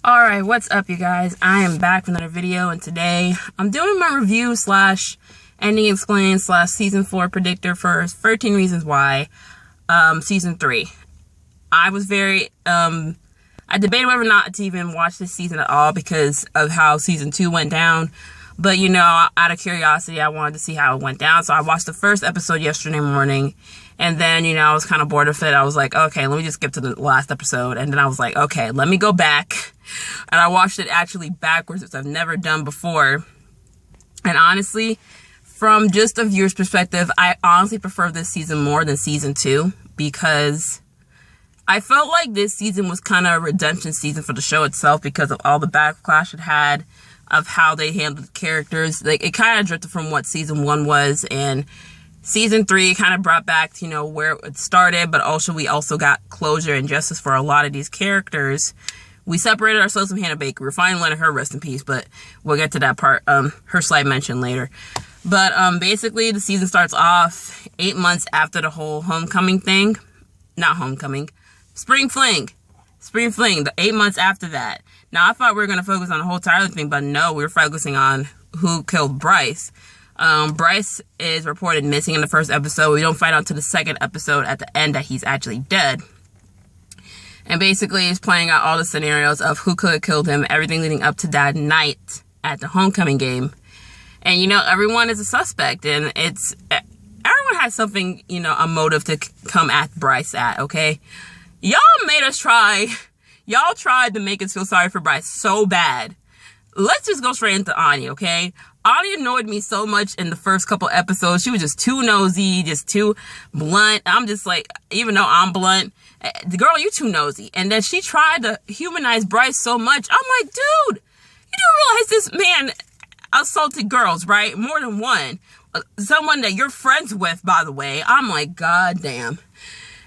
Alright, what's up you guys? I am back with another video, and today I'm doing my review slash ending explain slash season 4 predictor for 13 Reasons Why, season 3. I was very, I debated whether or not to even watch this season at all because of how season 2 went down. But, you know, out of curiosity, I wanted to see how it went down. So I watched the first episode yesterday morning. And then, you know, I was kind of bored of it. I was like, okay, let me just skip to the last episode. And then I was like, okay, let me go back. And I watched it actually backwards, which I've never done before. And honestly, from just a viewer's perspective, I honestly prefer this season more than season 2. Because I felt like this season was kind of a redemption season for the show itself because of all the backlash it had, of how they handled the characters. Like, it kind of drifted from what season 1 was, and season 3 kind of brought back, you know, where it started, but also we also got closure and justice for a lot of these characters. We separated ourselves from Hannah Baker. We're finally letting her rest in peace, but we'll get to that part, her slight mention later. But basically, the season starts off 8 months after the whole homecoming thing. Not homecoming. Spring fling. Spring fling, the 8 months after that. Now, I thought we were going to focus on the whole Tyler thing, but no, we were focusing on who killed Bryce. Bryce is reported missing in the first episode. We don't find out until the second episode at the end that he's actually dead. And basically, it's playing out all the scenarios of who could have killed him, everything leading up to that night at the homecoming game. And, you know, everyone is a suspect, and everyone has something, you know, a motive to come at Bryce at, okay? Y'all made us try. Y'all tried to make us feel sorry for Bryce so bad. Let's just go straight into Ani, okay? Ani annoyed me so much in the first couple episodes. She was just too nosy, just too blunt. I'm just like, even though I'm blunt, the girl, you too nosy. And then she tried to humanize Bryce so much. I'm like, dude, you do realize this man assaulted girls, right? More than one. Someone that you're friends with, by the way. I'm like, God damn.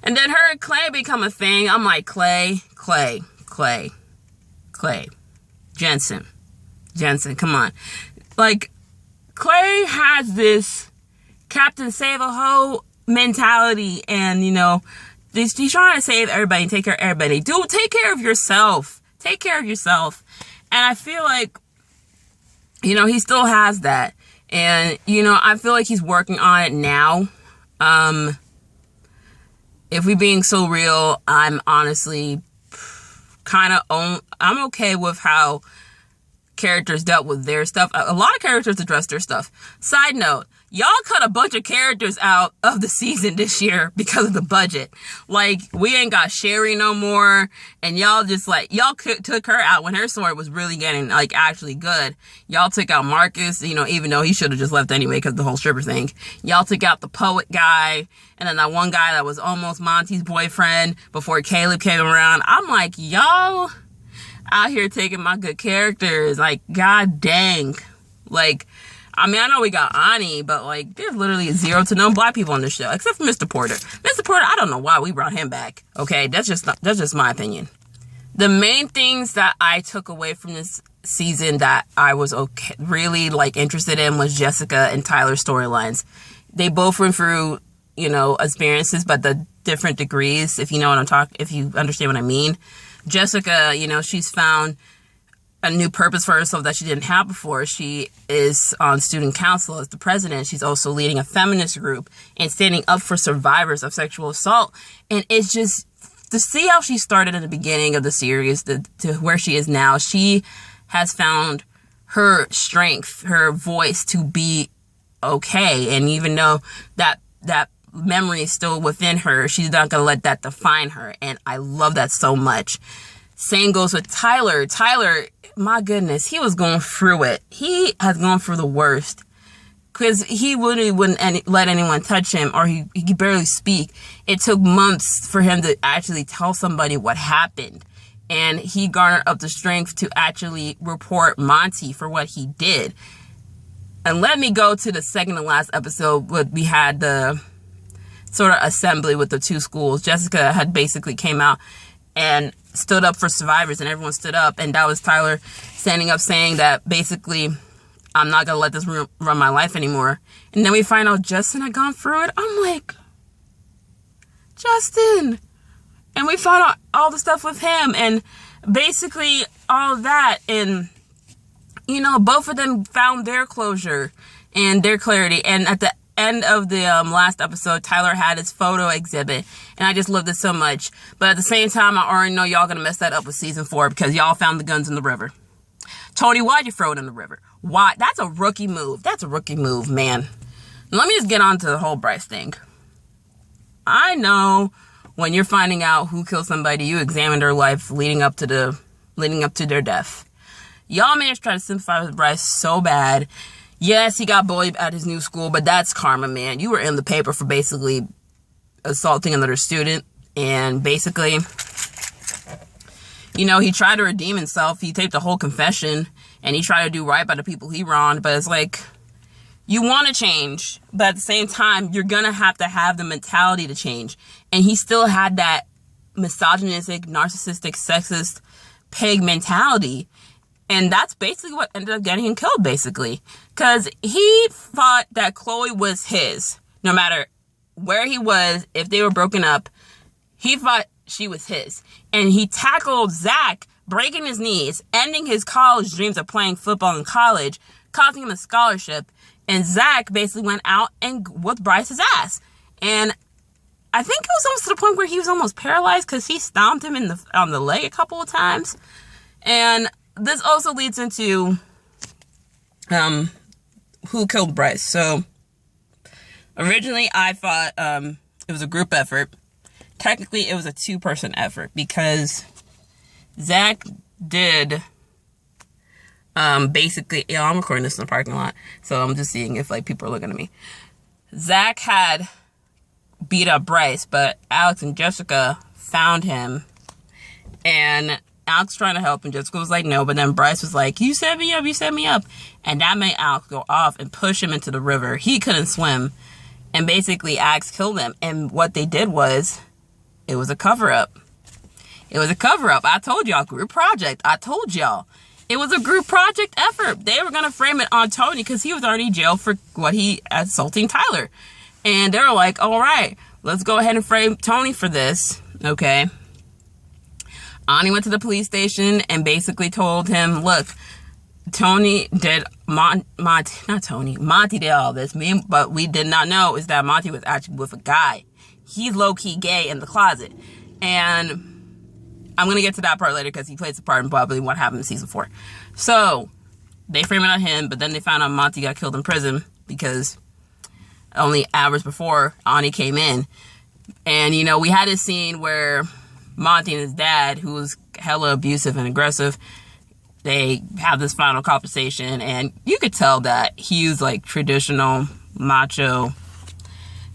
And then her and Clay become a thing. I'm like, Clay. Jensen, come on. Like, Clay has this Captain Save-A-Ho mentality, and, you know, he's trying to save everybody and take care of everybody. Dude, take care of yourself. Take care of yourself. And I feel like, you know, he still has that. And, you know, I feel like he's working on it now. If we're being so real, I'm honestly I'm okay with how characters dealt with their stuff. A lot of characters addressed their stuff. Side note, y'all cut a bunch of characters out of the season this year because of the budget. Like, we ain't got Sherry no more, and y'all just like, y'all took her out when her story was really getting, like, actually good. Y'all took out Marcus, you know, even though he should have just left anyway because of the whole stripper thing. Y'all took out the poet guy, and then that one guy that was almost Monty's boyfriend before Caleb came around. I'm like, y'all out here taking my good characters. Like, god dang. Like, I mean, I know we got Ani, but, like, there's literally 0 to none black people on this show, except for Mr. Porter. Mr. Porter, I don't know why we brought him back, okay? That's just my opinion. The main things that I took away from this season that I was really, like, interested in was Jessica and Tyler's storylines. They both went through, you know, experiences, but the different degrees, if you know what I'm talking, if you understand what I mean. Jessica, you know, she's found a new purpose for herself that she didn't have before. She is on student council as the president. She's also leading a feminist group and standing up for survivors of sexual assault. And it's just, to see how she started in the beginning of the series to where she is now, she has found her strength, her voice to be okay. And even though that memory is still within her, she's not going to let that define her. And I love that so much. Same goes with Tyler. Tyler, my goodness, he was going through it. He has gone through the worst. Because he wouldn't let anyone touch him, or he could barely speak. It took months for him to actually tell somebody what happened. And he garnered up the strength to actually report Monty for what he did. And let me go to the second to last episode where we had the sort of assembly with the two schools. Jessica had basically came out and stood up for survivors, and everyone stood up, and that was Tyler standing up saying that basically, I'm not gonna let this run my life anymore. And then we find out Justin had gone through it. I'm like, Justin! And we found out all the stuff with him, and basically, all of that. And, you know, both of them found their closure and their clarity. And at the end of the last episode, Tyler had his photo exhibit, and I just loved it so much. But at the same time, I already know y'all gonna mess that up with season 4 because y'all found the guns in the river. Tony, why'd you throw it in the river? Why? That's a rookie move. That's a rookie move, man. Let me just get on to the whole Bryce thing. I know when you're finding out who killed somebody, you examine their life leading up to their death. Y'all may have tried to sympathize with Bryce so bad. Yes, he got bullied at his new school, but that's karma, man. You were in the paper for basically assaulting another student, and basically, you know, he tried to redeem himself. He taped a whole confession, and he tried to do right by the people he wronged, but it's like, you want to change, but at the same time, you're going to have the mentality to change. And he still had that misogynistic, narcissistic, sexist, pig mentality. And that's basically what ended up getting him killed, basically. Because he thought that Chloe was his. No matter where he was, if they were broken up, he thought she was his. And he tackled Zach, breaking his knees, ending his college dreams of playing football in college, costing him a scholarship. And Zach basically went out and whooped Bryce's ass. And I think it was almost to the point where he was almost paralyzed because he stomped him on the leg a couple of times. And this also leads into who killed Bryce. So originally I thought it was a group effort. Technically it was a 2-person effort because Zach did basically, I'm recording this in the parking lot, so I'm just seeing if like people are looking at me. Zach had beat up Bryce, but Alex and Jessica found him, and Alex trying to help, and Jessica was like, no, but then Bryce was like, you set me up, and that made Alex go off and push him into the river. He couldn't swim, and basically Alex killed him, and what they did was, it was a cover-up. It was a cover-up. I told y'all, group project. I told y'all. It was a group project effort. They were going to frame it on Tony because he was already in jail for assaulting Tyler. And they were like, all right, let's go ahead and frame Tony for this. Okay. Ani went to the police station and basically told him, look, Tony did, Monty did all this. But we did not know is that Monty was actually with a guy. He's low-key gay in the closet. And I'm going to get to that part later because he plays a part in probably what happened in season 4. So, they frame it on him, but then they found out Monty got killed in prison because only hours before Ani came in. And, you know, we had this scene where Monty and his dad, who was hella abusive and aggressive, they have this final conversation, and you could tell that he was like traditional, macho,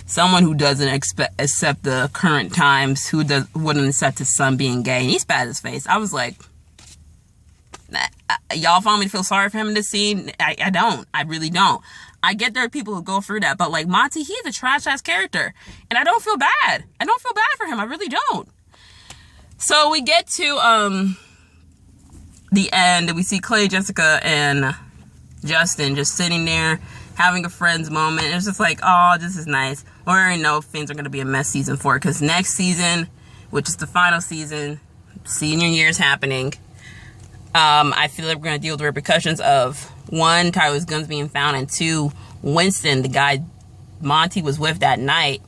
someone who doesn't accept the current times, who wouldn't accept his son being gay. And he spat his face. I was like, y'all want me to feel sorry for him in this scene? I don't. I really don't. I get there are people who go through that. But like Monty, he's a trash-ass character. And I don't feel bad. I don't feel bad for him. I really don't. So we get to the end. And we see Clay, Jessica, and Justin just sitting there having a friends moment. It's just like, oh, this is nice. We already know things are going to be a mess season 4 because next season, which is the final season, senior year is happening. I feel like we're going to deal with the repercussions of 1, Tyler's guns being found, and 2, Winston, the guy Monty was with that night,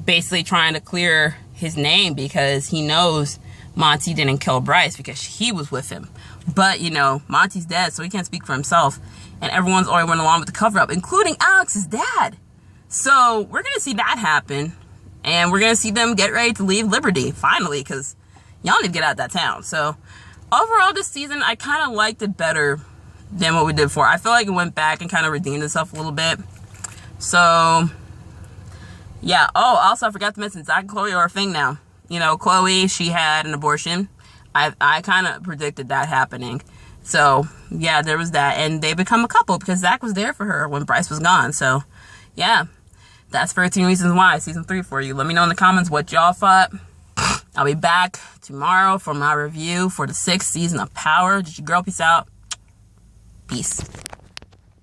basically trying to clear his name because he knows Monty didn't kill Bryce because he was with him. But, you know, Monty's dead, so he can't speak for himself. And everyone's already went along with the cover-up, including Alex's dad. So, we're going to see that happen. And we're going to see them get ready to leave Liberty, finally, because y'all need to get out of that town. So, overall, this season, I kind of liked it better than what we did before. I feel like it went back and kind of redeemed itself a little bit. So, yeah. Oh, also, I forgot to mention, Zach and Chloe are a thing now. You know, Chloe, she had an abortion. I kind of predicted that happening. So, yeah, there was that. And they become a couple because Zach was there for her when Bryce was gone. So, yeah. That's 13 Reasons Why, season 3 for you. Let me know in the comments what y'all thought. I'll be back tomorrow for my review for the 6th season of Power. Did your girl? Peace out. Peace.